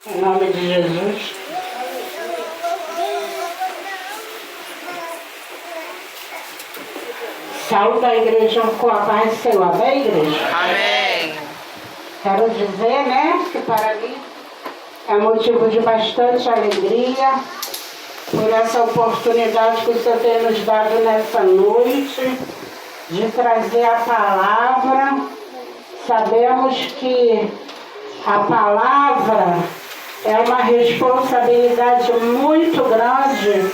Em nome de Jesus. Saúde a igreja com a paz do Senhor. Amém, igreja? Amém. Quero dizer, né, que para mim é motivo de bastante alegria por essa oportunidade que o Senhor tem nos dado nessa noite de trazer a palavra. Sabemos que a palavra é uma responsabilidade muito grande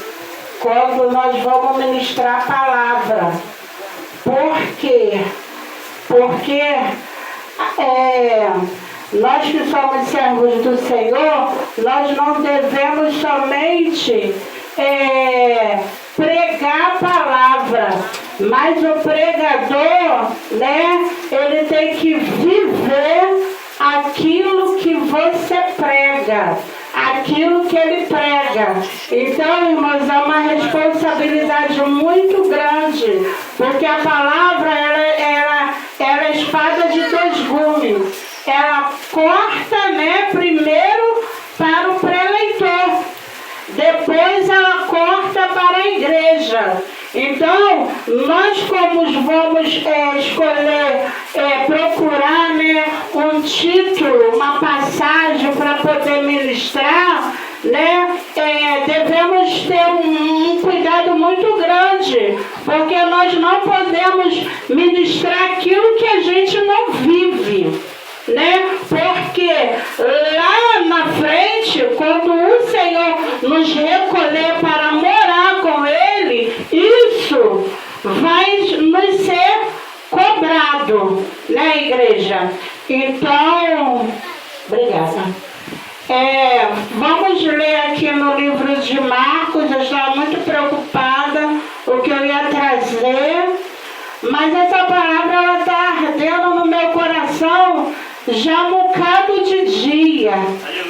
quando nós vamos ministrar a palavra. Por quê? Porque nós que somos servos do Senhor, nós não devemos somente pregar a palavra, mas o pregador, né, ele tem que viver aquilo que você prega, aquilo que ele prega. Então, irmãos, é uma responsabilidade muito grande, porque a palavra ela é espada de dois gumes. Ela corta, né, primeiro para o pré-leitor, depois ela corta para a igreja. Então, nós como vamos escolher, procurar, né, um título, uma passagem para poder ministrar, né, devemos ter um cuidado muito grande, porque nós não podemos ministrar aquilo que a gente não vive, né? Porque lá na frente, quando o Senhor nos recolher para morar com Ele, isso vai nos ser cobrado, né, igreja? Então, obrigada. Vamos ler aqui no livro de Marcos. Eu estava muito preocupada o que eu ia trazer, mas essa palavra está ardendo no meu coração já um bocado de dia,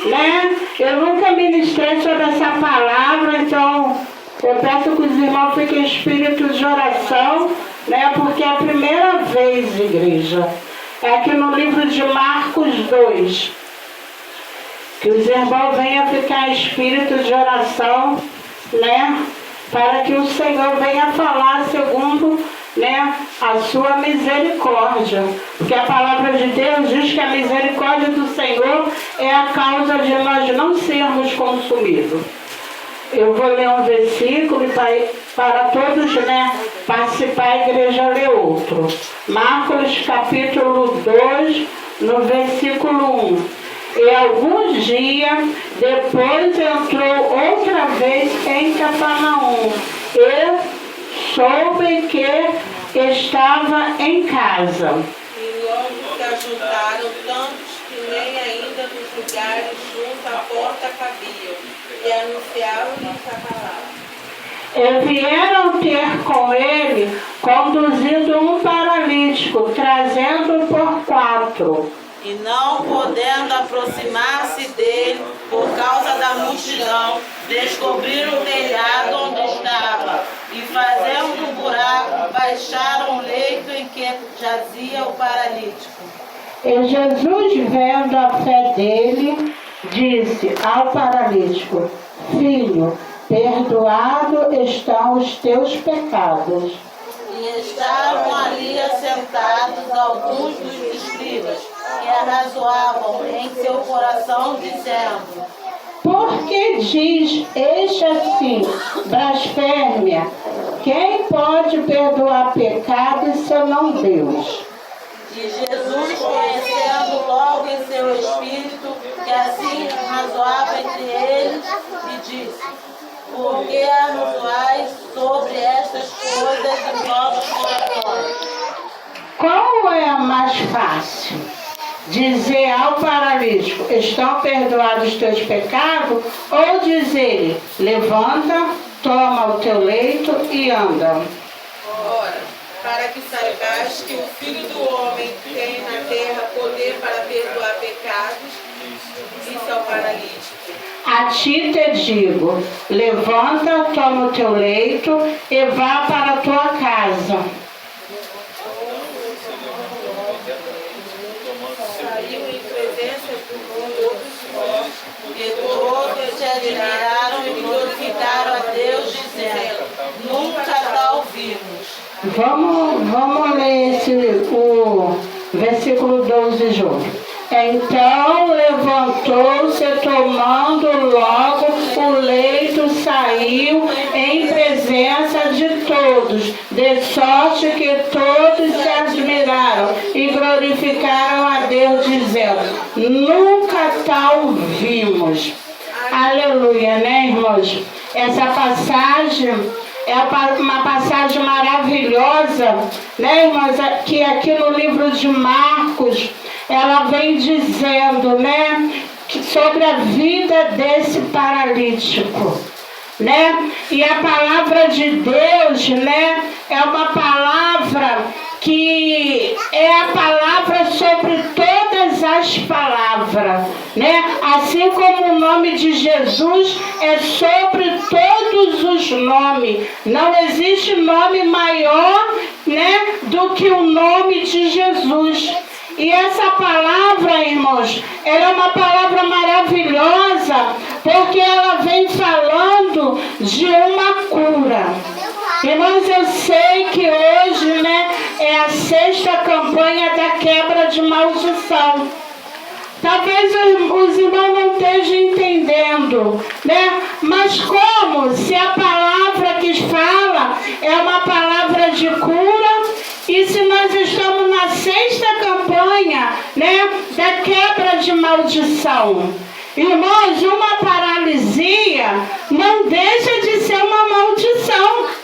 né? Eu nunca ministrei sobre essa palavra, então eu peço que os irmãos fiquem em espírito de oração, né? Porque é a primeira vez, igreja, é aqui no livro de Marcos 2, que os irmãos venham ficar em espírito de oração, né? Para que o Senhor venha falar segundo, né, a sua misericórdia. Porque a palavra de Deus diz que a misericórdia do Senhor é a causa de nós não sermos consumidos. Eu vou ler um versículo para todos, né, participar, a igreja lê outro. Marcos capítulo 2, no versículo 1. E alguns dias depois entrou outra vez em Cafarnaum e soube que estava em casa. E logo se ajuntaram tantos que nem ainda nos lugares junto à porta cabiam, e anunciavam-lhes a palavra. E vieram ter com ele, conduzindo um paralítico, trazendo por 4. E não podendo aproximar-se dele por causa da multidão, descobriram o telhado onde estava, e fazendo um buraco, baixaram o leito em que jazia o paralítico. E Jesus, vendo a fé dele, disse ao paralítico: Filho, perdoado estão os teus pecados. E estavam ali assentados alguns dos escribas, que arrazoavam em seu coração, dizendo: Por que diz este assim, blasfêmia? Quem pode perdoar pecados senão Deus? E Jesus, conhecendo logo em seu espírito que assim razoava entre eles, lhe disse: Por que arrazoais sobre estas coisas em vossos corações? Qual é a mais fácil? Dizer ao paralítico: estão perdoados os teus pecados? Ou dizer: levanta, toma o teu leito e anda? Ora, para que saibais que o Filho do Homem tem na terra poder para perdoar pecados, disse ao paralítico: A ti te digo, levanta, toma o teu leito e vá para a tua casa. Saiu em presença de todos nós e se admiraram e glorificaram a Deus, dizendo: nunca tal vimos. Vamos ler o versículo 12 junto. Então levantou-se, tomando logo o leito, saiu em presença de todos, de sorte que todos se admiraram e glorificaram a Deus, dizendo: nunca tal vimos. Aleluia, né, irmãos? Essa passagem é uma passagem maravilhosa, né, irmãos? Que aqui no livro de Marcos, ela vem dizendo, né, sobre a vida desse paralítico, né? E a palavra de Deus, né, é uma palavra que é a palavra sobre todas as palavras, né? Assim como o nome de Jesus é sobre todos os nomes. Não existe nome maior, né, do que o nome de Jesus. E essa palavra, irmãos, ela é uma palavra maravilhosa, porque ela vem falando de uma cura. Irmãos, eu sei que hoje, né, é a 6ª campanha da quebra de maldição. Talvez os irmãos não estejam entendendo, né? Mas como? Se a palavra que fala é uma palavra de cura, e se nós estamos na 6ª campanha, né, da quebra de maldição. Irmãos, uma paralisia não deixa de ser uma maldição.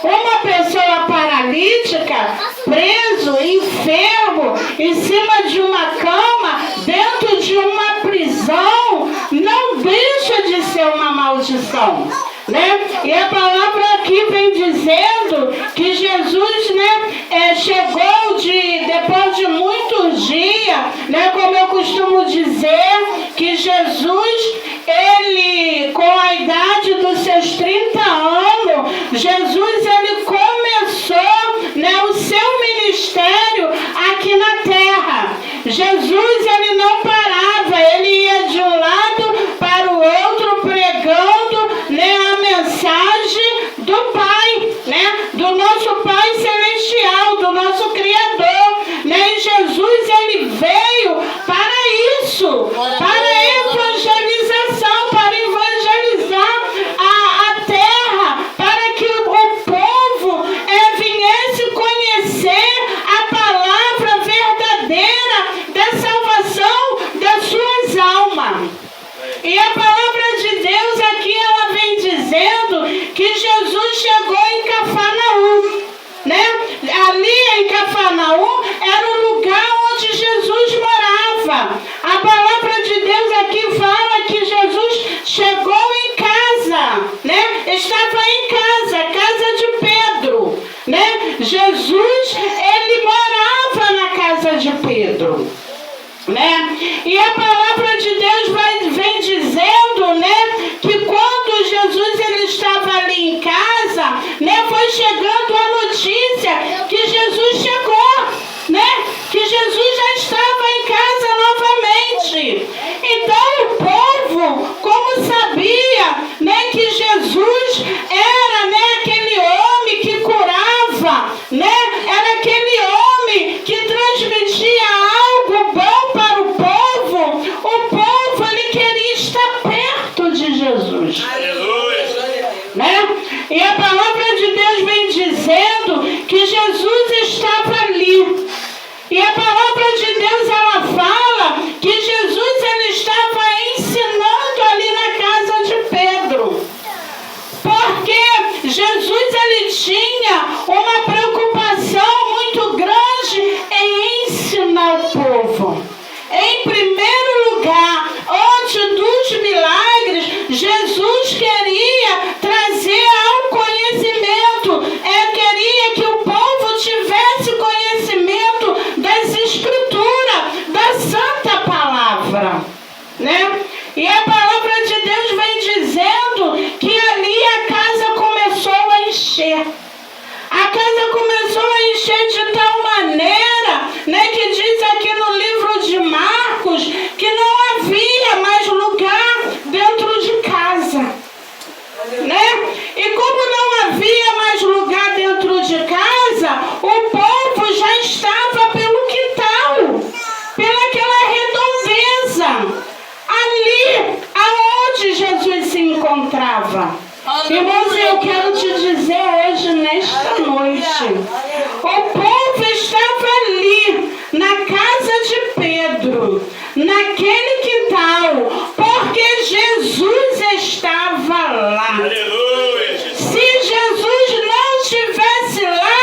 Uma pessoa paralítica, preso, enfermo, em cima de uma cama, dentro de uma prisão, não deixa de ser uma maldição, né? E a palavra aqui vem dizendo que Jesus, né, chegou depois de muitos dias, né, como eu costumo dizer, que Jesus, ele, com a idade dos seus 30 anos, Jesus, ele começou, né, o seu ministério aqui na terra. Jesus, ele não parava, ele ia de um lado para o outro pregando, né, a mensagem do Pai, né, do nosso Pai Celestial, do nosso Criador, né? E Jesus, ele veio para isso, para a evangelização, para evangelizar a terra, para que o povo viesse conhecer a palavra verdadeira da salvação das suas almas. E a palavra de Deus aqui, ela vem dizendo que Jesus chegou em Cafarnaum, né? Ali em Cafarnaum era o lugar onde Jesus morava. A palavra de Deus aqui fala que Jesus chegou em casa, né? Estava em casa de Pedro, né? Jesus, ele morava na casa de Pedro, né? E a palavra de Deus vem dizendo, né, que quando Jesus, ele estava ali em casa, né, foi chegando a notícia que Jesus chegou, né, que Jesus já estava em casa novamente. Então o povo, como sabia, né, que Jesus era, né, aquele homem que curava, né, era aquele homem que transmitia algo bom para o povo ele queria estar perto de Jesus. Aleluia. Né? E a palavra de Deus vem dizendo que Jesus estava ali. E a palavra de Deus, ela fala que Jesus, ele estava ensinando ali na casa de Pedro. Porque Jesus, ele tinha uma preocupação muito grande em ensinar o povo. Em primeiro lugar, antes dos milagres, Jesus queria trazer ao conhecimento, queria que o povo tivesse conhecimento das Escrituras, encontrava. Irmãos, eu quero te dizer hoje, nesta noite, o povo estava ali, na casa de Pedro, naquele quintal, porque Jesus estava lá. Aleluia. Se Jesus não estivesse lá,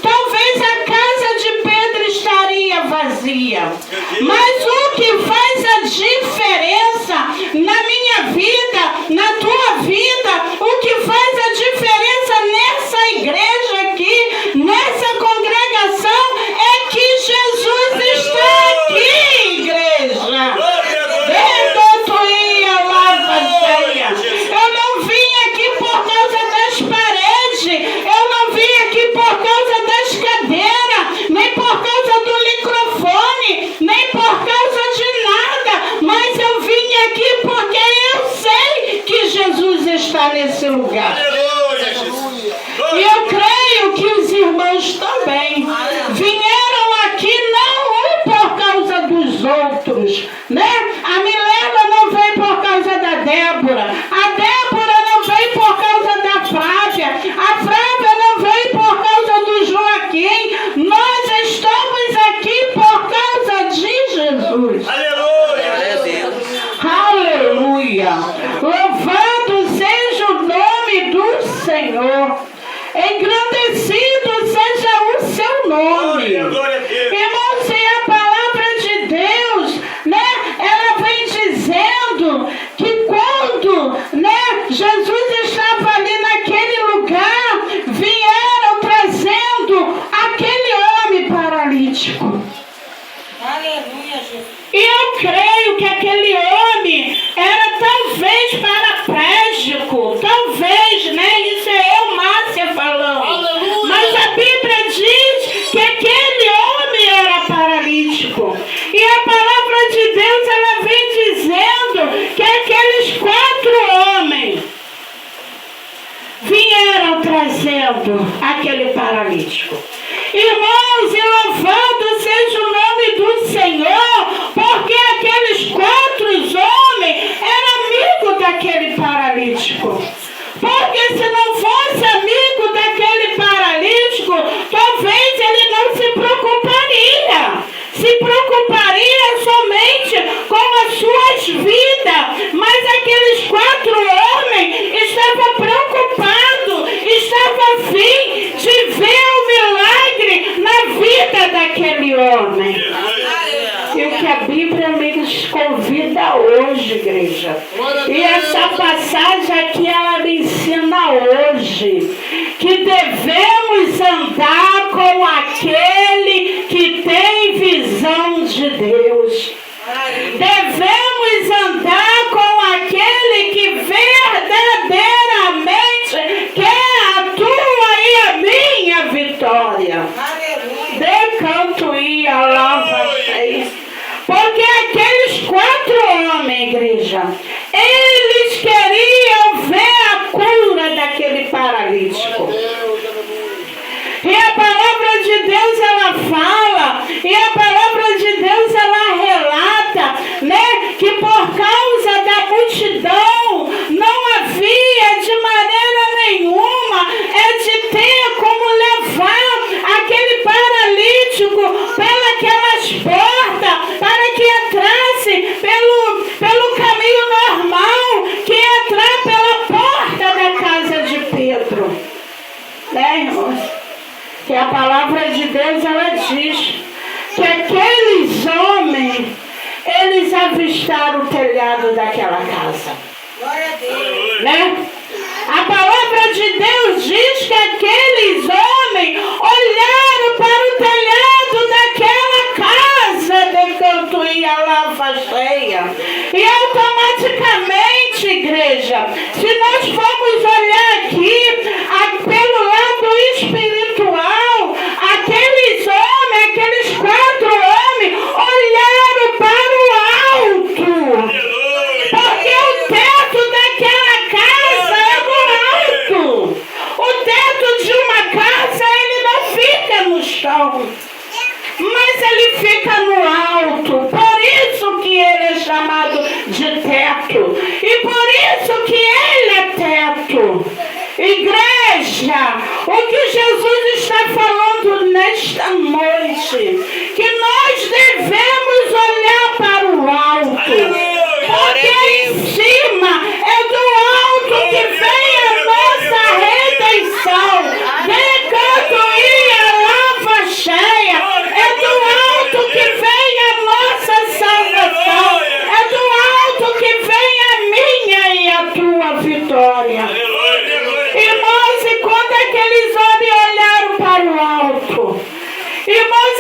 talvez a casa de Pedro estaria vazia. Mas o que faz a diferença na minha vida, na tua vida, o que faz a diferença nessa igreja aqui, nessa congregação, é que Jesus está aqui, igreja. Eu não vim aqui por causa das paredes, eu não vim aqui por causa das cadeiras, nem por causa do microfone, nem por causa de nada, mas eu vim aqui porque eu sei que Jesus está nesse lugar. E eu creio que os irmãos também vieram aqui não por causa dos outros, né? A Milena não veio por causa da Débora, a Débora não veio por causa da Flávia, a Flávia não veio por causa do Joaquim. Nós estamos aqui por causa de Jesus. Aleluia. Aleluia. Louvado seja o nome do Senhor. Engrandecido seja o seu nome. Irmãos, e a palavra de Deus, né, ela vem dizendo que quando, né, Jesus estava ali naquele lugar, vieram trazendo aquele homem paralítico. Aleluia, Jesus. E eu creio que aquele homem era talvez paraplégico, talvez, né? Isso é eu, Márcia, falando. Aleluia. Mas a Bíblia diz que aquele homem era paralítico. E a palavra de Deus, ela vem dizendo que aqueles 4 homens vieram trazendo aquele paralítico. Irmãos, e louvado seja o nome do Senhor, porque aqueles 4 homens eram amigos daquele paralítico. Porque se não fosse amigo daquele paralítico, talvez ele não se preocuparia. Se preocuparia somente com as suas vidas. Mas aqueles 4 homens estavam preocupados, estavam a fim de ver o milagre na vida daquele homem. E o que a Bíblia nos convida hoje, igreja. E essa passagem aqui, ela me ensina hoje que devemos andar com aquele que tem visão de Deus. Devemos andar com aquele que verdadeiramente quer a tua e a minha vitória. Decanto e alava vocês. Porque aqueles 4 homens, igreja, eles queriam ver a cura daquele paralítico. E a palavra de Deus, ela fala, e a palavra de Deus, ela relata, né, que por causa da multidão, não havia de maneira nenhuma de ter como levar aquele paralítico pelas portas, para que entrasse pelo caminho normal, que é entrar pela porta da casa de Pedro. Né, irmãos? Que a palavra de Deus, ela diz que aqueles homens, eles avistaram o telhado daquela casa. Glória a Deus. Né? A palavra de Deus diz que aqueles homens olharam para o telhado daquela casa de canto e a lava cheia. E automaticamente, igreja, se nós formos olhar aqui, pelo lado espiritual, aqueles homens, aqueles 4 homens, olharam para o alto. Porque o teto daquela casa é no alto. O teto de uma casa, ele não fica no chão, mas ele fica no alto. Por isso que ele é chamado de teto. E por isso que ele Igreja, o que Jesus está falando nesta noite, que nós devemos olhar para o alto, porque em cima é do alto que vem a nossa redenção. Decantoia lava cheia, é do alto que vem a nossa salvação, é do alto que vem a minha e a tua vitória. Irmãos, e quando aqueles homens olharam para o alto, irmãos,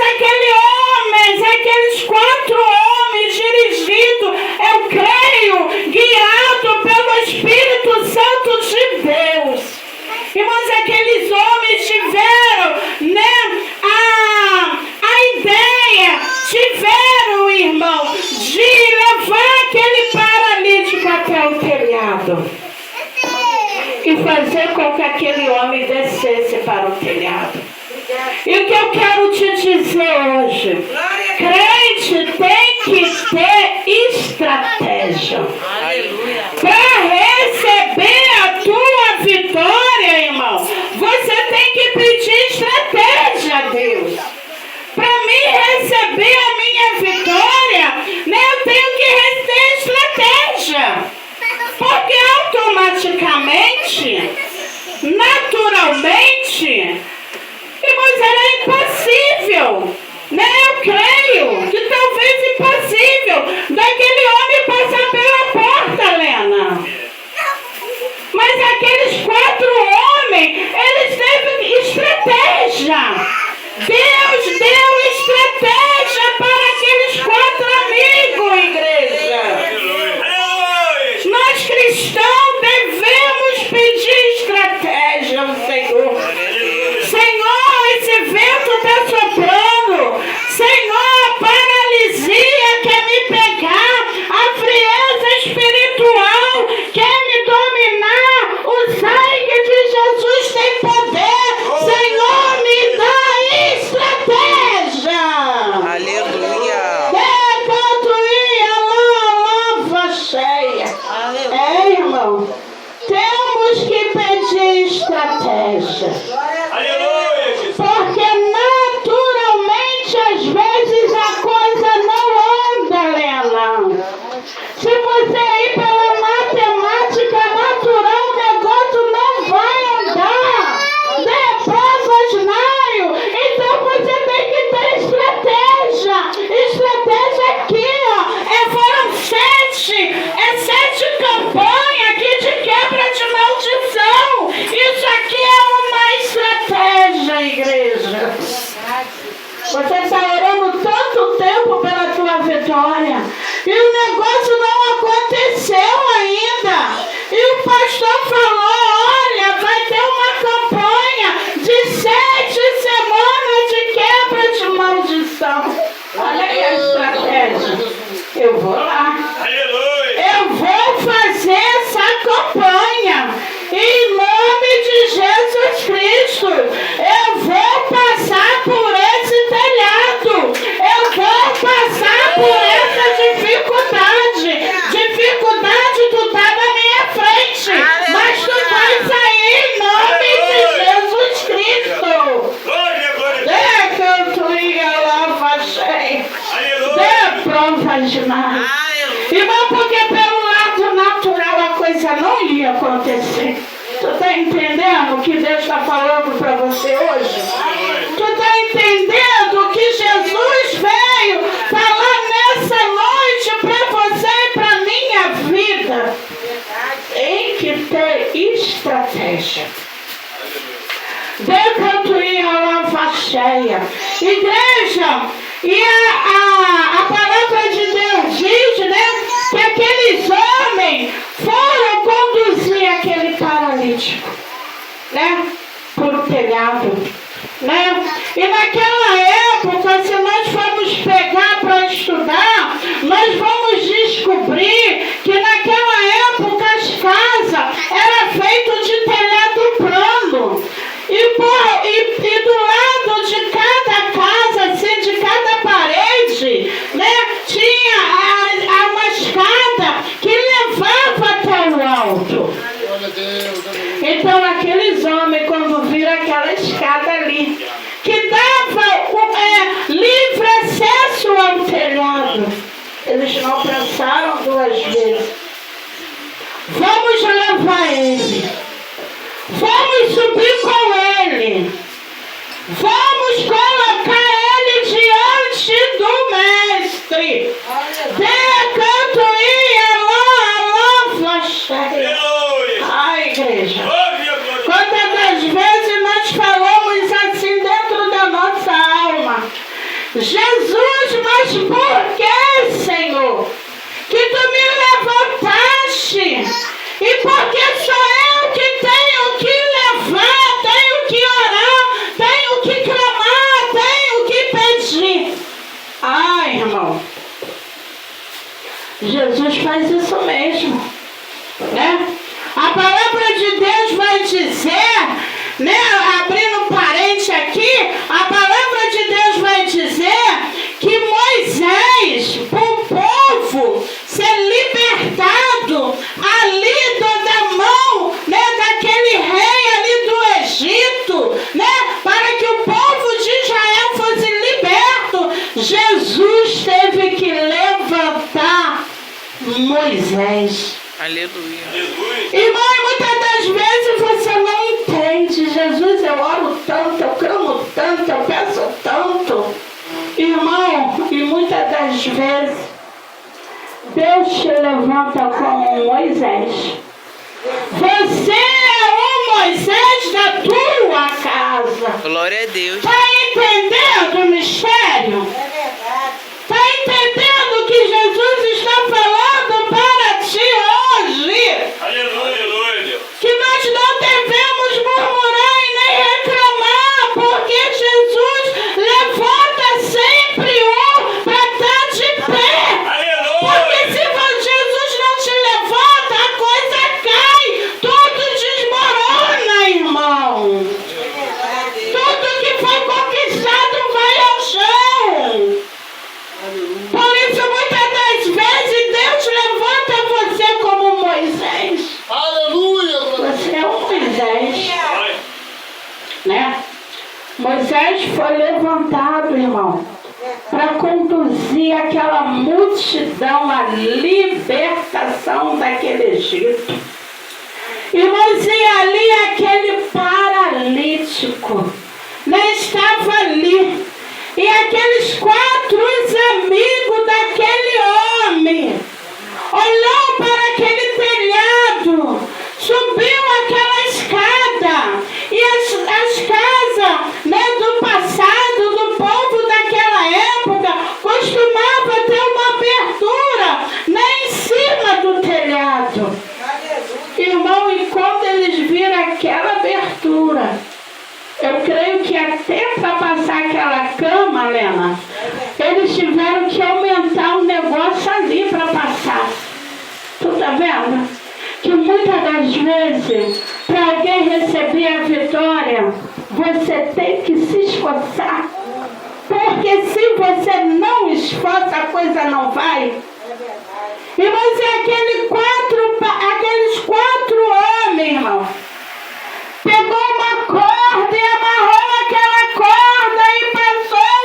aqueles 4 homens dirigidos, eu creio, guiados pelo Espírito Santo de Deus. Irmãos, aqueles homens tiveram, a ideia, irmão, de levar aquele paralítico até o telhado e fazer com que aquele homem descesse para o telhado. E o que eu quero te dizer hoje, crente tem que ter estratégia para receber a tua vitória, irmão. Você tem que pedir estratégia a Deus. Para mim receber a minha vitória, eu tenho que ter estratégia. Porque automaticamente, naturalmente, irmãos, era impossível, eu creio que talvez impossível daquele homem passar pela porta, Lena. Mas aqueles 4 homens, eles teve estratégia. Deus deu estratégia para aqueles 4 amigos, igreja. Nós cristãos devemos pedir estratégia ao Senhor. Senhor, esse vento está soprando. Senhor, a paralisia quer me pegar. A frieza espiritual quer me dominar. O sangue de Jesus tem poder. Senhor, me dá estratégia. Aleluia. Cheia. Irmão, temos que pedir estratégia. Porque naturalmente às vezes a coisa não anda, Lena. Se você ir pela matemática natural, o negócio não vai andar. Depois naio. Então você tem que ter estratégia. Estratégia aqui, foram 7 campanhas aqui de quebra de maldição. Isso aqui é uma estratégia, igreja. Você está orando tanto tempo pela tua vitória e o negócio não aconteceu ainda. E o pastor falou, olha, vai ter uma campanha de 7 semanas de quebra de maldição. Olha aí a estratégia. Eu vou lá. Eu vou fazer essa campanha em nome de Jesus Cristo. Eu vou passar por esse telhado. Eu vou passar por essa dificuldade. Dificuldade tu tá na minha frente, mas tu vai sair em nome de Jesus Cristo. Provas demais. Irmão, porque pelo lado natural a coisa não ia acontecer. Tu está entendendo o que Deus está falando para você hoje? Tu está entendendo que Jesus veio falar nessa noite para você e para minha vida? Tem que ter estratégia. Decantoia lava cheia. Igreja, e a palavra de Deus diz, que aqueles homens foram conduzir aquele paralítico, por o telhado, E naquela época, se nós formos pegar para estudar, nós vamos descobrir que naquela época as casas eram feitas de telhado plano. E do lado de cada casa, assim, de cada parede, tinha uma escada que levava até o alto. Então aqueles homens, quando viram aquela escada ali, que dava livre acesso ao telhado, eles não pensaram duas vezes. Vamos levar ele. Vamos subir com ele. Vamos colocar ele diante do mestre. Decanto e alô, flacheia. Ai, igreja. Quantas das vezes nós falamos assim dentro da nossa alma? Jesus, mas por que, Senhor? Que tu me levantaste? E porque sou eu que tenho que levar, tenho que orar, tenho que clamar, tenho que pedir. Ai, irmão. Jesus faz isso mesmo, né? A palavra de Deus vai dizer, né? Abrindo um parente aqui, a palavra de Deus vai dizer que Moisés, para o povo ser libertado ali da mão, né, daquele rei ali do Egito, né, para que o povo de Israel fosse liberto, Jesus teve que levantar Moisés. Aleluia. Irmão, muitas das vezes você não entende. Jesus, eu oro tanto, eu clamo tanto, eu peço tanto. Irmão, e muitas das vezes Deus te levanta como Moisés. Você é o Moisés da tua casa. Glória a Deus. Está entendendo o mistério? É verdade. Está entendendo que Jesus está falando para ti hoje? Aleluia, aleluia, Deus. Que nós não devemos murmurar e nem reclamar, porque Jesus levanta sempre um para estar de pé. Porque se Jesus não te levanta, a coisa cai, tudo desmorona, irmão. Tudo que foi conquistado vai ao chão. Por isso, muitas das vezes, Deus levanta você como Moisés. Aleluia! Você é um Moisés, né? Moisés foi levantado, irmão, para conduzir aquela multidão à libertação daquele Egito. Irmãos, e ali aquele paralítico, né, estava ali. E aqueles 4 amigos daquele homem olhou para aquele telhado, subiu aquela escada, e as casas, né, do passado, do povo daquela época, costumava ter uma abertura, né, em cima do telhado. Irmão, e quando eles viram aquela abertura, eu creio que até para passar aquela cama, Lena, eles tiveram que aumentar o negócio ali para passar. Tu tá vendo? Que muitas das vezes, para alguém receber a vitória, você tem que se esforçar. Porque se você não esforça, a coisa não vai. E você, aqueles 4 homens, irmão, pegou uma corda e amarrou aquela corda e passou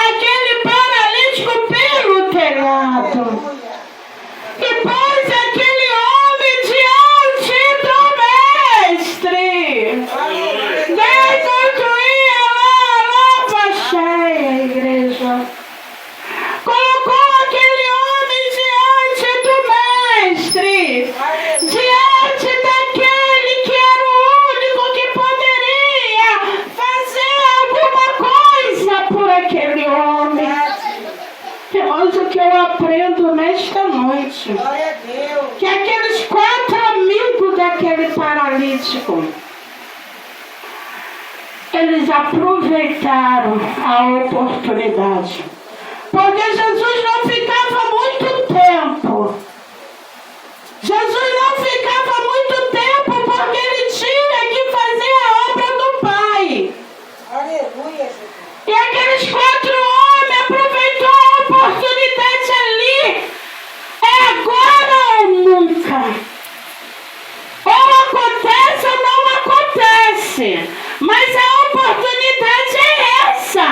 aquele paralítico pelo telhado. E pôs aquele homem diante do mestre. Deconstruía lá, cheia, igreja. Colocou aquele homem diante do mestre. Diante daquele que era o único que poderia fazer alguma coisa por aquele homem. Irmãos, o que eu aprendo nesta noite, que aqueles 4 amigos daquele paralítico, eles aproveitaram a oportunidade. Porque Jesus não ficava muito tempo. Jesus não ficava muito tempo porque ele tinha que fazer a obra do Pai. Aleluia, Jesus. E aqueles 4 homens aproveitou a oportunidade ali. É agora ou nunca. Ou acontece ou não acontece. Mas a oportunidade é essa.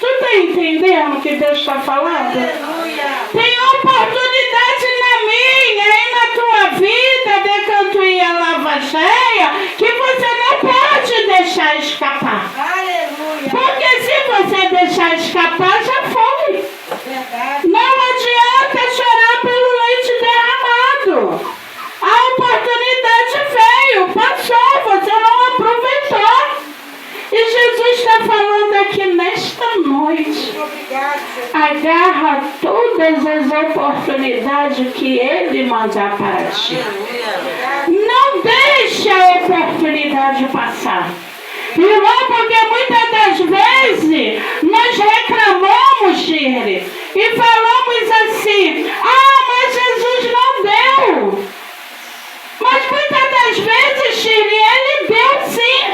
Tu tá entendendo o que Deus está falando? Aleluia. Tem oportunidade na minha e na tua vida de canto e a lava cheia que você não pode deixar escapar. Aleluia. Porque se você deixar escapar, já foi. Verdade. Não adianta chorar pelo leite derramado. A oportunidade veio, passou, você não aproveitou. E Jesus está falando aqui nesta noite. Obrigado, Jesus. Agarra todas as oportunidades que Ele mandar para ti. Aleluia. Não deixe a oportunidade passar. Irmão, porque muitas das vezes nós reclamamos, Shirley, e falamos assim: ah, mas Jesus não deu. Mas muitas das vezes, Shirley, Ele deu sim.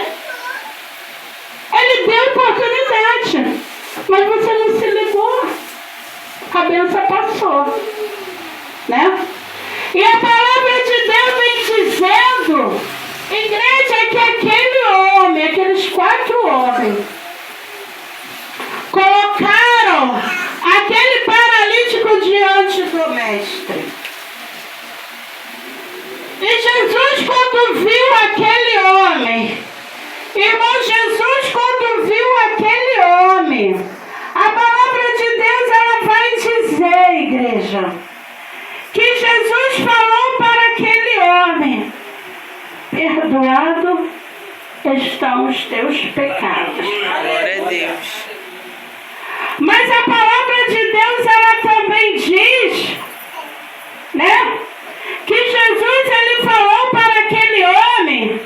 Ele deu oportunidade. Mas você não se ligou. A bênção passou. Né? E a palavra de Deus vem dizendo, igreja, que aquele homem, aqueles 4 homens, colocaram aquele paralítico diante do mestre. E Jesus, quando viu aquele homem, irmão, Jesus, quando viu aquele homem, a palavra de Deus, ela vai dizer, igreja, que Jesus falou para aquele homem: perdoado estão os teus pecados. Glória a Deus. Mas a palavra de Deus, ela também diz, né, que Jesus, ele falou para aquele homem: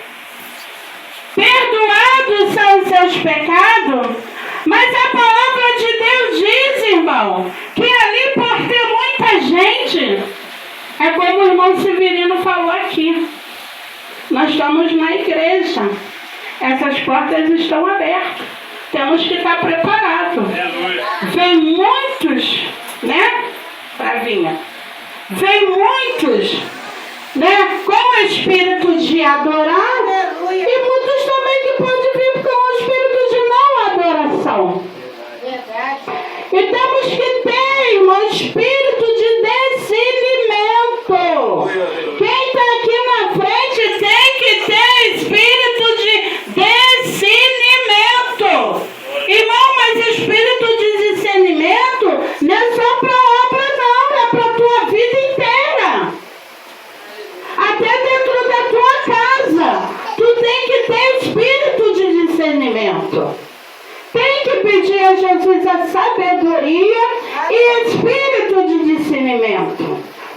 perdoados são os seus pecados. Mas a palavra de Deus diz, irmão, que ali, por ter muita gente, é como o irmão Severino falou aqui, nós estamos na igreja, essas portas estão abertas, temos que estar preparados. Vem muitos, né, Bravinha? Vem muitos, né, com o espírito de adorar. Aleluia. E muitos também que podem vir com o espírito de não adoração. Verdade. E temos que ter, irmão, espírito de discernimento. Quem está aqui na frente tem que ter espírito de discernimento. Irmão, mas espírito de discernimento não é só para obra, não. É para a tua vida inteira. Até dentro da tua casa, tu tem que ter espírito de discernimento. Tem que pedir a Jesus a sabedoria e espírito de discernimento.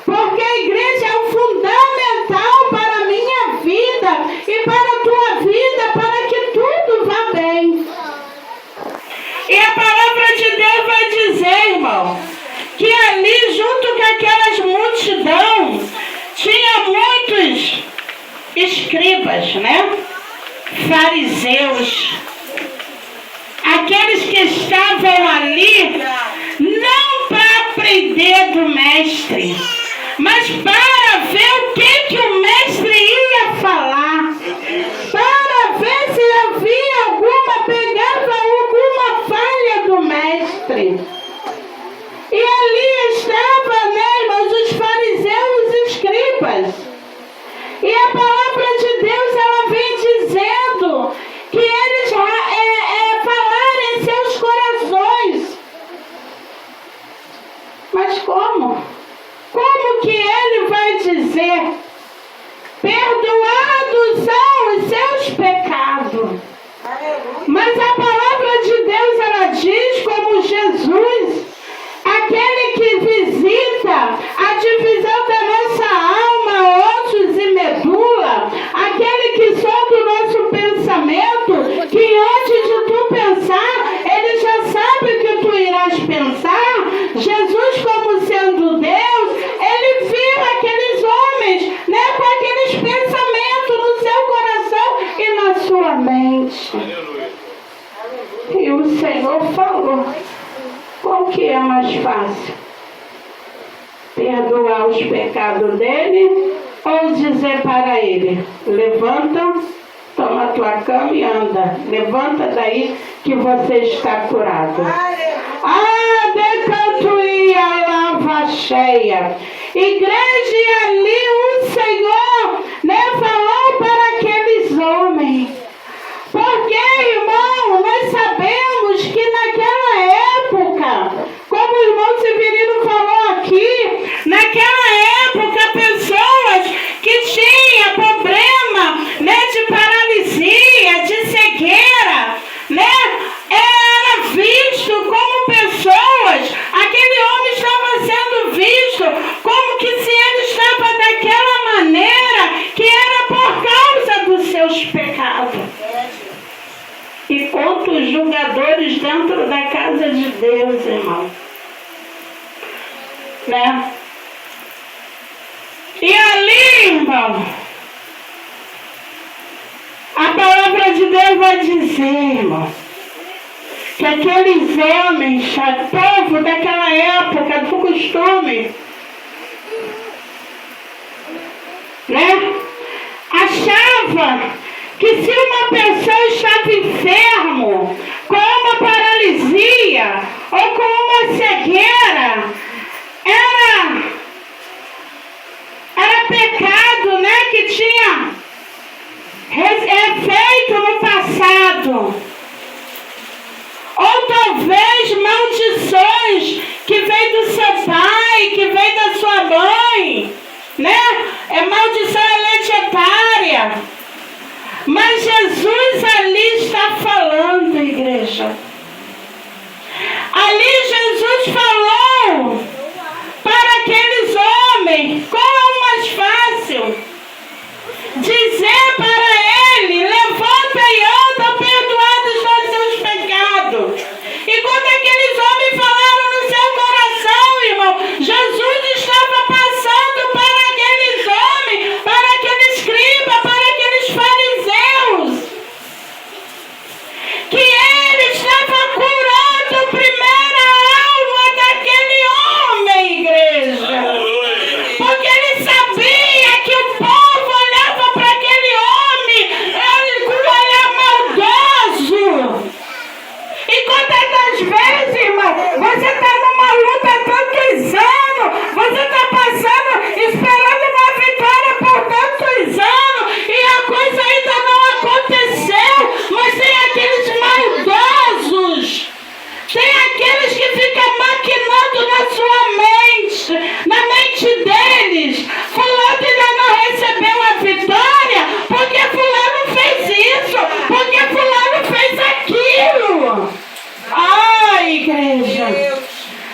Porque a igreja é o fundamental para a minha vida e para a tua vida, para que tudo vá bem. E a palavra de Deus vai dizer, irmão, que ali junto com aquelas multidão, tinha muitos escribas, né? Fariseus. Aqueles que estavam ali não para aprender do mestre, mas para ver o que o mestre ia falar, para ver se havia pegava alguma falha do mestre. E ali estava, né, irmãos, os fariseus e os escribas. E a palavra de Deus, ela vem dizendo que eles falaram em seus corações. Mas como? Como que ele vai dizer: perdoados são os seus pecados? Mas a palavra de Deus, ela diz como Jesus, aquele que visita a divisão da nossa alma, ossos e medula, aquele que sonda o nosso pensamento, que antes de tu pensar, ele já sabe o que tu irás pensar. Jesus, como sendo Deus, ele viu aqueles homens, né, com aqueles pensamentos no seu coração e na sua mente. E o Senhor falou: qual que é mais fácil? Perdoar os pecados dele ou dizer para ele: levanta, toma toma a tua cama e anda. Levanta daí que você está curado. Ah, decantuia lava cheia. Igreja, e ali o Senhor, né, falou para aqueles homens. Porque, irmão, nós sabemos que naquela época, como o irmão Severino falou aqui, naquela época, pessoas que tinham problema, né, de paralisia, de cegueira, né, era visto como pessoas, aquele homem estava sendo visto como que se ele estava daquela maneira, que era por causa dos seus pecados. E quantos julgadores dentro da casa de Deus, irmão, né? E ali, irmão, a palavra de Deus vai dizer, irmão, que aqueles homens, o povo daquela época, do costume, né, achava que se uma pessoa estava enfermo, com uma paralisia ou com uma cegueira, era pecado, né, que tinha feito no passado. Ou talvez maldições que vem do seu pai, que vem da sua mãe, né? É maldição hereditária. Mas Jesus ali está falando, igreja. Ali Jesus falou para aqueles homens, qual é o mais fácil? Dizer para ele, levanta e anda, perdoados os seus pecados. E quando aqueles homens falaram no seu coração, irmão, Jesus estava passando para aqueles homens, para aqueles escribas, para aqueles fariseus, que ele estava curando primeiro a alma daquele homem, igreja. Porque ele sabia que o povo olhava para aquele homem com um olhar maldoso. E quantas das vezes, irmão, você está numa luta há tantos anos, você está passando, esperando uma vitória por tantos anos, e a coisa ainda não aconteceu, mas tem aqueles maldosos, tem aqueles que ficam maquinando na sua mente, na mente deles. Fulano ainda não recebeu a vitória, porque fulano fez isso, porque fulano fez aquilo. Ai, igreja,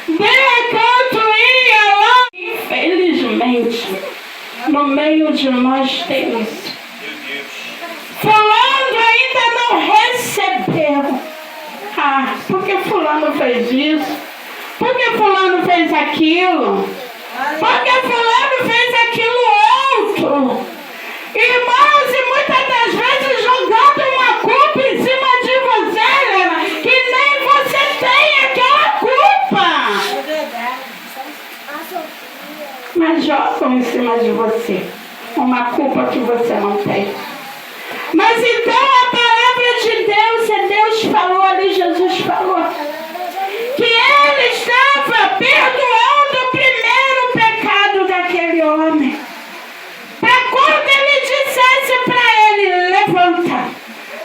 decanto ia lá. Infelizmente, no meio de nós tem isso. Fulano ainda não recebeu. Ah, porque fulano fez isso? Porque fulano fez aquilo? Porque fulano fez aquilo outro? Irmãos, e muitas das vezes jogando uma culpa em cima de você, Helena, que nem você tem aquela culpa. Mas jogam em cima de você uma culpa que você não tem. Mas então a palavra de Deus falou ali, Jesus falou, que ele estava perdoando o primeiro pecado daquele homem. Para quando ele dissesse para ele, levanta,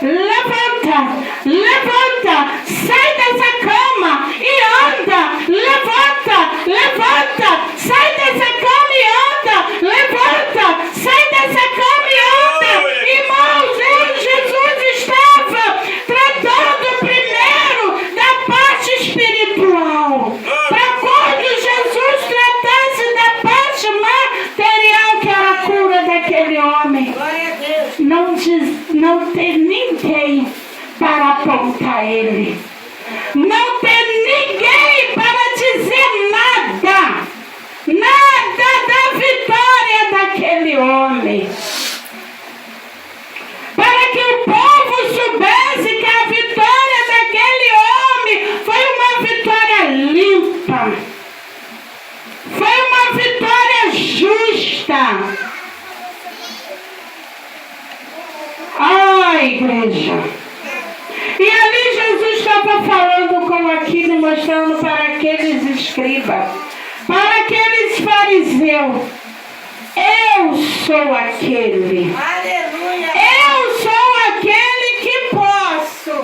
levanta, levanta, sai dessa cama e anda, levanta, levanta, sai dessa cama e anda, levanta, sai dessa cama e anda. Irmãos, Jesus estava tratando primeiro da parte espiritual. Para quando Jesus tratasse da parte material, que era a cura daquele homem, não ter ninguém para apontar ele. Não ter ninguém para dizer nada. Nada da vitória daquele homem. Para que o povo soubesse que a vitória daquele homem foi uma vitória limpa. Foi uma vitória justa. Ai, igreja. E ali Jesus estava falando com aquilo, mostrando para aqueles escribas, para aqueles fariseus. Eu sou aquele. Aleluia. Eu sou aquele que posso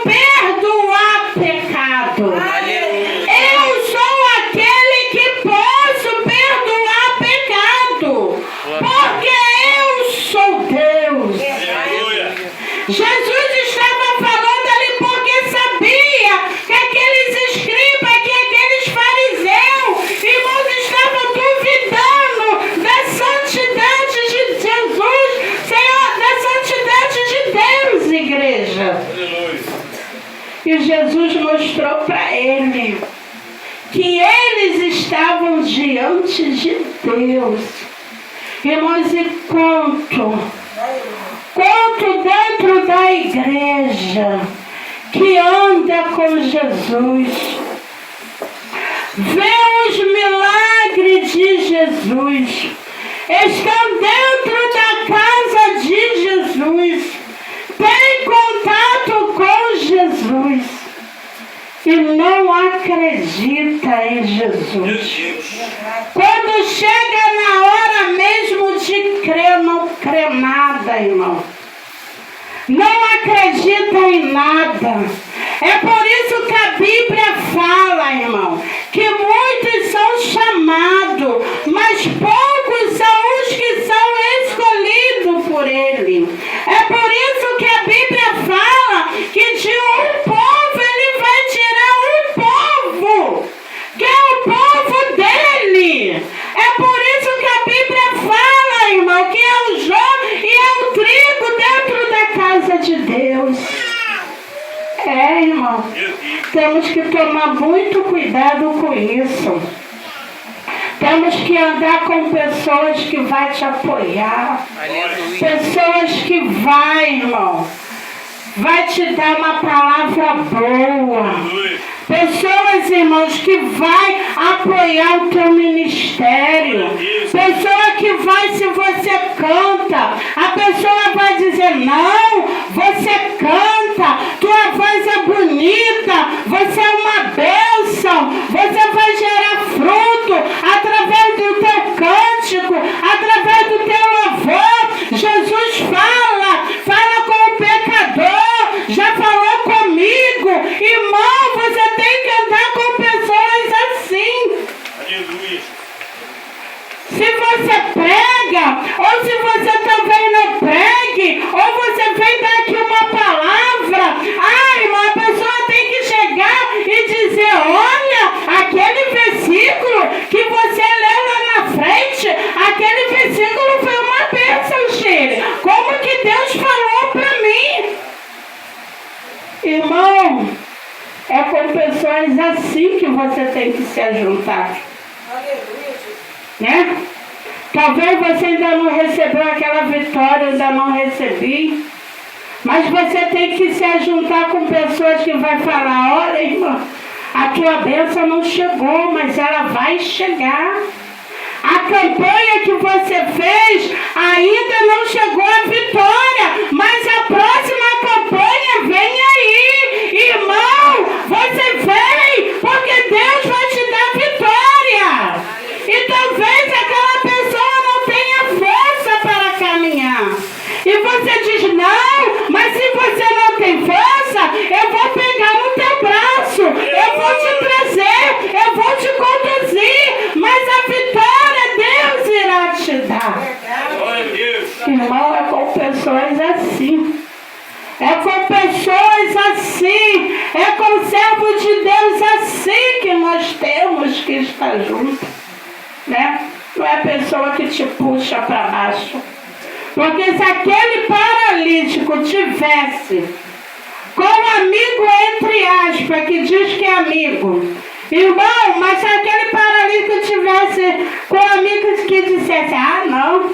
perdoar pecado. Eu sou aquele que posso perdoar pecado, porque eu sou Deus. Jesus estava falando ali porque sabia que aqueles escribas, que aqueles fariseus, irmãos, estavam duvidando da santidade de Jesus, Senhor, da santidade de Deus, igreja. E Jesus mostrou para ele que eles estavam diante de Deus. Irmãos, e quanto dentro da igreja que anda com Jesus, vê os milagres de Jesus, estão dentro da casa de Jesus, tem contato com Jesus e não acredita em Jesus. Quando chega na hora mesmo de crer, não crê nada, irmão. Não acredita em nada. É por isso que a Bíblia fala, irmão, que muitos são chamados, mas poucos são os que são escolhidos por Ele. É por isso que a Bíblia fala que de um povo Ele vai tirar um povo, que é o povo dele. É por isso que a Bíblia fala, irmão, que é o joio e é o trigo dentro da casa de Deus. É, irmão, temos que tomar muito cuidado com isso. Temos que andar com pessoas que vão te apoiar. Pessoas que vai te dar uma palavra boa. Pessoas, irmãos, que vai apoiar o teu ministério. Pessoa que vai, se você canta, a pessoa vai dizer, não, você canta, tua voz é bonita, você é uma bênção, você vai gerar fruto através do teu cântico, através do teu louvor. Jesus fala com o pecador, já falou comigo. Irmão, você tem que andar com pessoas assim. Aleluia. Se você prega, ou se você também não pregue, ou você vem dar aqui uma palavra, irmão, a pessoa tem que chegar e dizer, olha, aquele versículo que você leu lá na frente, aquele versículo foi uma bênção, Cheire. Como que Deus falou para mim? Irmão, é com pessoas assim que você tem que se ajuntar. Né? Talvez você ainda não recebeu aquela vitória, ainda não recebi. Mas você tem que se ajuntar com pessoas que vai falar, olha, irmão, a tua bênção não chegou, mas ela vai chegar. A campanha que você fez ainda não chegou à vitória, mas a próxima campanha vem aí. Irmão, você vem porque Deus vai te dar vitória. E talvez aquela pessoa não tenha força para caminhar. E você diz, não, mas se você não tem força, eu vou pegar no teu braço, eu vou te trazer, eu vou te conduzir, mas a vitória Deus irá te dar. Irmão, é com pessoas assim. É com pessoas assim. É com servos de Deus assim que nós temos que estar juntos. Né? Não é a pessoa que te puxa para baixo. Porque se aquele paralítico tivesse com um amigo, entre aspas, que diz que é amigo, irmão, mas se aquele paralítico tivesse com amigos que dissesse, não, a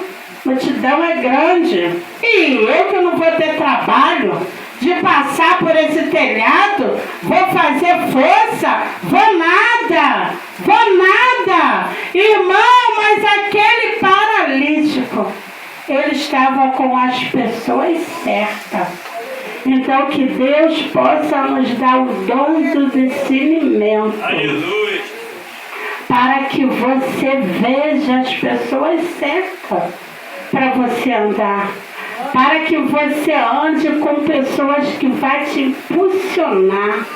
multidão é grande, e eu que não vou ter trabalho de passar por esse telhado, vou fazer força, vou nada. Irmão, mas aquele paralítico, ele estava com as pessoas certas. Então, que Deus possa nos dar o dom do discernimento. Aleluia. Para que você veja as pessoas certas para você andar. Para que você ande com pessoas que vão te impulsionar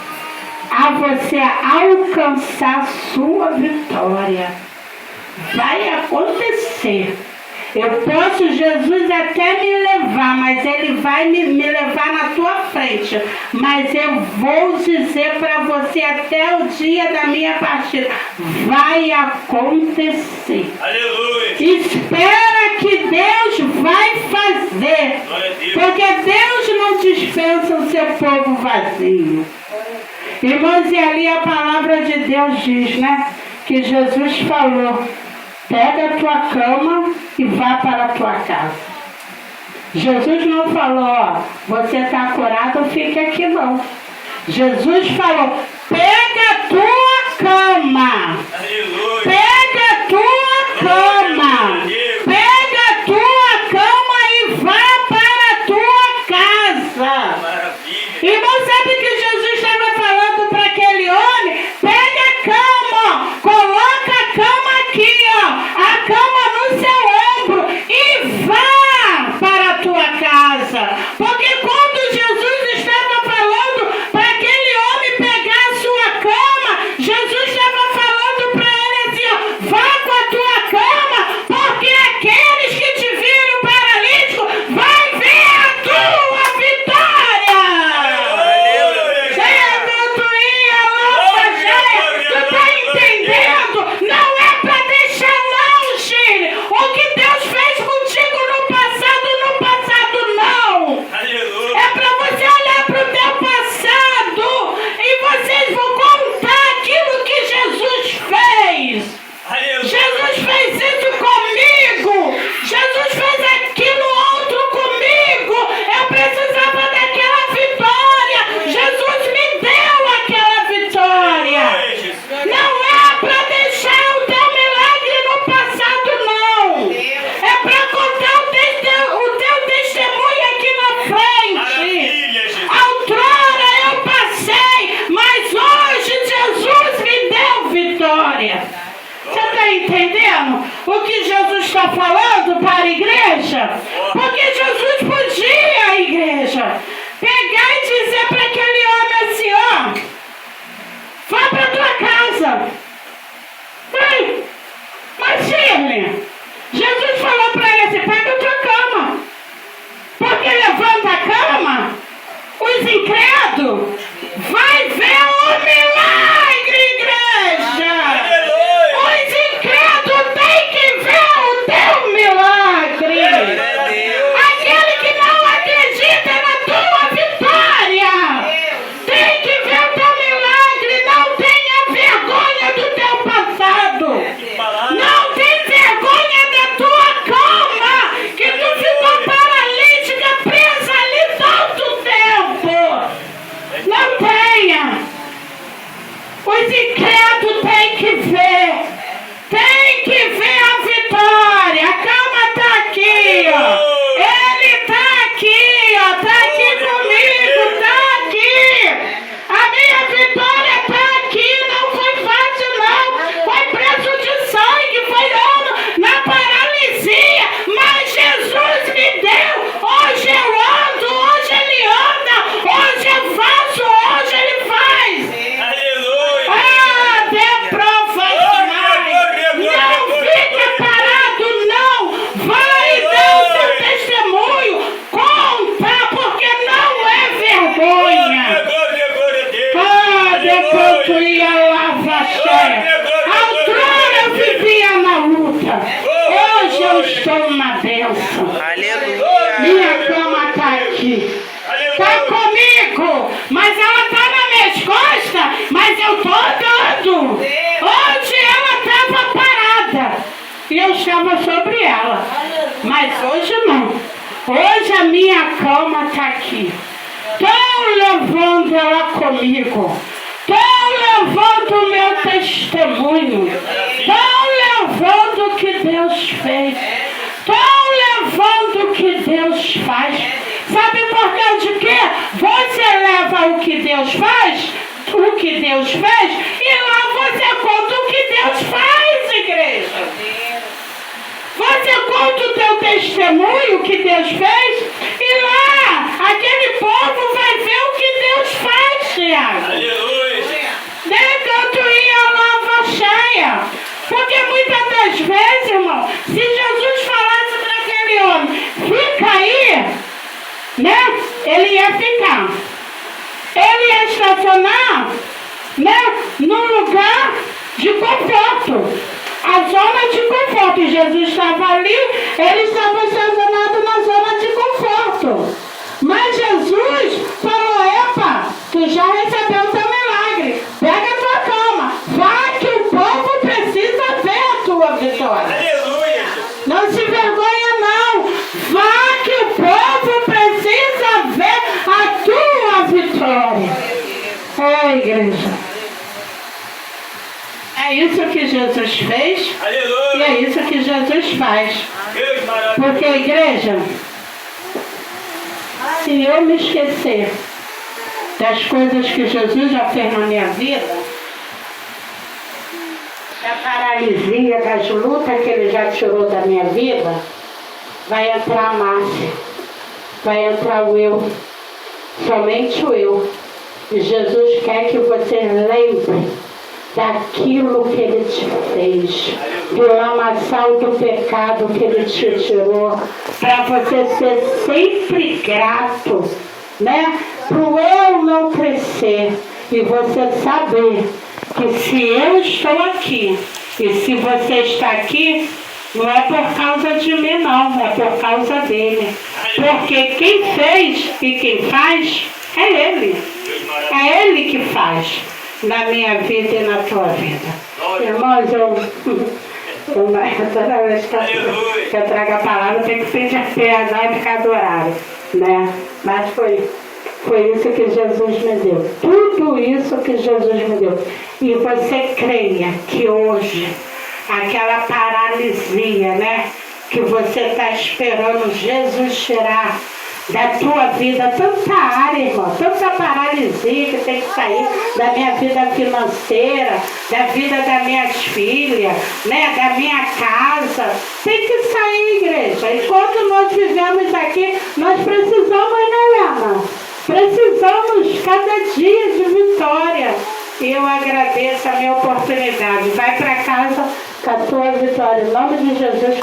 a você alcançar a sua vitória. Vai acontecer. Eu posso, Jesus até me levar, mas Ele vai me levar na tua frente. Mas eu vou dizer para você até o dia da minha partida. Vai acontecer. Aleluia. Espera que Deus vai fazer. Porque Deus não dispensa o seu povo vazio. Irmãos, e ali a palavra de Deus diz, né? Que Jesus falou: pega a tua cama e vá para a tua casa. Jesus não falou, ó, você está curado, fique aqui não. Jesus falou, pega a tua cama. Aleluia. Pega a tua cama. Pega a tua cama e vá para a tua casa. Maravilha. Irmão, sabe o que Jesus estava falando para aquele homem? Pega a cama, coloca a cama aqui, ó, a cama no seu ombro e vá para a tua casa. Porque quando Jesus estava falando para aquele homem pegar a sua cama, Jesus estava falando para ele assim, ó, vá com a tua cama, porque aqueles que te viram paralítico vai ver a tua vitória. Tu tá entendendo? Não é para deixar não, Gine. O que Deus fez contigo no passado não. Aleluia. É para você olhar para o teu passado e vocês vão contar aquilo que Jesus fez. Aleluia. Jesus fez isso comigo. Jesus fez aquilo outro comigo. Eu precisava daquela vitória. Jesus me deu aquela vitória. Não é para deixar o teu milagre no passado, não. É para contar o teu testemunho aqui na frente. Maravilha, Jesus. Outrora eu passei, mas hoje Jesus me deu vitória. Você está entendendo o que Jesus está falando para a igreja? Porque Jesus podia, igreja, pegar e dizer para aquele homem assim, ó, vá para tua casa. Vai. Mas Shirley, Jesus falou para ele assim, pega a tua cama. Porque levanta a cama, os incrédulos vai ver o milagre, igreja. Aleluia. Os incrédulos têm que ver o teu milagre. Aquele que não acredita na tua vitória tem que ver o teu milagre. Não tenha vergonha do teu passado. Não tem vergonha da tua cama, que tu ficou paralítica, presa ali tanto tempo. Não tenha. Os incrédulos têm que ver. Tem que ver a vitória. A cama está aqui, ó. Ele está aqui, ó. Está aqui comigo, está aqui. A minha vitória está aqui. Não foi fácil, não. Foi preço de sangue, foi ano na paralisia. Mas Jesus me deu. Hoje eu ando, hoje Ele anda. Hoje eu faço, hoje Ele faz. Aleluia. Ah, dê prova mais. Não fica parado, não. Vai dar o seu testemunho. Conta, porque não é vergonha. Glória, glória a Deus. Ah, depois tu ia lava cheia. Outrora eu vivia na luta. Hoje eu estou na bênção. Aleluia. Minha cama está aqui. Está comigo, mas ela está nas minhas costas, mas eu estou andando. Hoje ela estava parada e eu estava sobre ela, mas hoje não. Hoje a minha cama está aqui. Estão levando ela comigo. Estão levando o meu testemunho. Estão levando o que Deus fez. Estão levando do que Deus faz. Sabe por causa de quê? Você leva o que Deus faz, o que Deus fez, e lá você conta o que Deus faz, igreja. Você conta o teu testemunho, o que Deus fez, e lá aquele povo vai ver o que Deus faz, Tiago. Aleluia. Tanto ia a lava cheia. Porque muitas das vezes, irmão, se Jesus falasse para aquele homem, fica aí, né? Ele ia ficar. Ele ia estacionar, né? Num lugar de conforto. A zona de conforto. E Jesus estava ali, ele estava estacionado na zona de conforto. Mas Jesus falou, epa, tu já recebeu o teu milagre. Pega a tua cama. Vai que o povo precisa ver a tua vitória. Aleluia. Não se vergonha não. Vá que o povo precisa ver a tua vitória. É, igreja. É isso que Jesus fez. E Aleluia. é isso que Jesus faz. Deus maravilhoso. Porque, igreja, se eu me esquecer das coisas que Jesus já fez na minha vida, da paralisia, das lutas que Ele já tirou da minha vida, vai entrar a Márcia, vai entrar o eu, somente o eu. E Jesus quer que você lembre daquilo que Ele te fez, do lamaçal do pecado que Ele te tirou, para você ser sempre grato, né? Para o eu não crescer e você saber que se eu estou aqui e se você está aqui, não é por causa de mim não, é por causa dele. Porque quem fez e quem faz é Ele. É Ele que faz na minha vida e na tua vida. Irmãos, toda vez que eu trago a palavra, eu tenho que pedir perdão e ficar do horário, né? Mas foi isso que Jesus me deu. Tudo isso que Jesus me deu. E você creia que hoje, aquela paralisia, né? Que você está esperando Jesus tirar da tua vida, tanta área, irmão, tanta paralisia que tem que sair da minha vida financeira, da vida das minhas filhas, né, da minha casa, tem que sair, igreja. Enquanto nós vivemos aqui, nós precisamos, né, Ana? Precisamos cada dia de vitória. E eu agradeço a minha oportunidade. Vai para casa com a tua vitória. Em nome de Jesus.